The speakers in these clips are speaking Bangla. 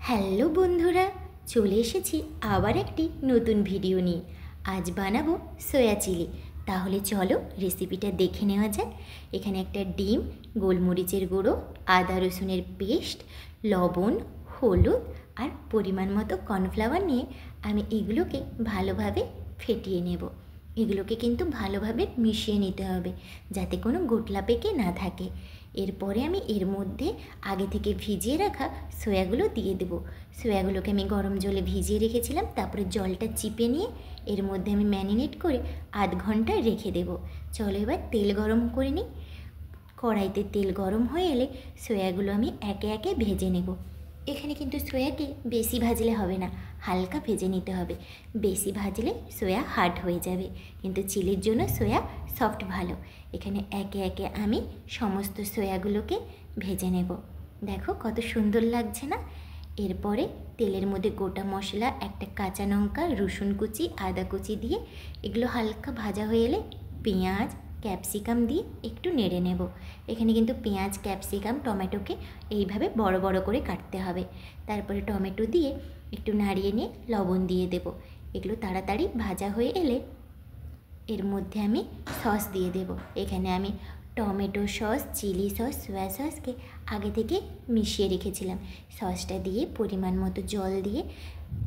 হ্যালো বন্ধুরা, চলে এসেছি আবার একটি নতুন ভিডিও নিয়ে। আজ বানাবো সয়া চিলি। তাহলে চলো রেসিপিটা দেখে নেওয়া যাক। এখানে একটা ডিম, গোলমরিচের গুঁড়ো, আদা রসুনের পেস্ট, লবণ, হলুদ আর পরিমাণ মতো কর্নফ্লাওয়ার নিয়ে আমি এগুলোকে ভালোভাবে ফেটিয়ে নেব। এগুলোকে কিন্তু ভালোভাবে মিশিয়ে নিতে হবে যাতে কোনো গোটলা পেকে না থাকে। এরপরে আমি এর মধ্যে আগে থেকে ভিজিয়ে রাখা সয়াগুলো দিয়ে দেবো। সয়াগুলোকে আমি গরম জলে ভিজিয়ে রেখেছিলাম, তারপরে জলটা চিপে নিয়ে এর মধ্যে আমি ম্যারিনেট করে আধ ঘন্টা রেখে দেবো। চলো এবার তেল গরম করে নিই। কড়াইতে তেল গরম হয়ে এলে সয়াগুলো আমি একে একে ভেজে নেব। এখানে কিন্তু সয়াকে বেশি ভাজলে হবে না, হালকা ভেজে নিতে হবে। বেশি ভাজলে সয়া হার্ড হয়ে যাবে, কিন্তু চিলির জন্য সয়া সফট ভালো। এখানে একে একে আমি সমস্ত সয়াগুলোকে ভেজে নেব। দেখো কত সুন্দর লাগছে না। এরপরে তেলের মধ্যে গোটা মশলা, একটা কাঁচা লঙ্কা, রসুন কুচি, আদা কুচি দিয়ে এগুলো হালকা ভাজা হয়ে এলে পেঁয়াজ, ক্যাপসিকাম দিয়ে একটু নেড়ে নেব। এখানে কিন্তু পেঁয়াজ, ক্যাপসিকাম, টমেটোকে এইভাবে বড় বড় করে কাটতে হবে। তারপরে টমেটো দিয়ে একটু নাড়িয়ে নিয়ে লবণ দিয়ে দেব। এগুলো তাড়াতাড়ি ভাজা হয়ে এলে এর মধ্যে আমি সস দিয়ে দেব। এখানে আমি tomato sauce, chilli sauce, soya সসকে আগে থেকে মিশিয়ে রেখেছিলাম। সসটা দিয়ে পরিমাণ মতো জল দিয়ে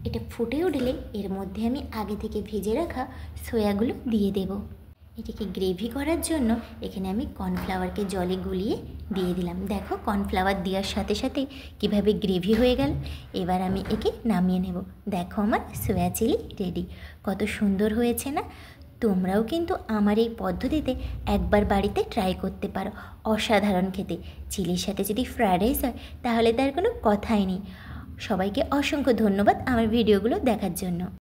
এটা ফুটে উঠলে এর মধ্যে আমি আগে থেকে ভেজে রাখা সয়াগুলো দিয়ে দেব। এটাকে গ্রেভি করার জন্য এখানে আমি কর্নফ্লাওয়ারকে জলে গুলিয়ে দিয়ে দিলাম। দেখো কর্নফ্লাওয়ার দেওয়ার সাথে সাথে কীভাবে গ্রেভি হয়ে গেল। এবার আমি একে নামিয়ে নেব। দেখো আমার সয়া চিলি রেডি। কত সুন্দর হয়েছে না? তোমরাও কিন্তু আমার এই পদ্ধতিতে একবার বাড়িতে ট্রাই করতে পারো। অসাধারণ খেতে। চিলির সাথে যদি ফ্রায়েড রাইস হয় তাহলে তার কোনো কথাই নেই। সবাইকে অসংখ্য ধন্যবাদ আমার ভিডিওগুলো দেখার জন্য।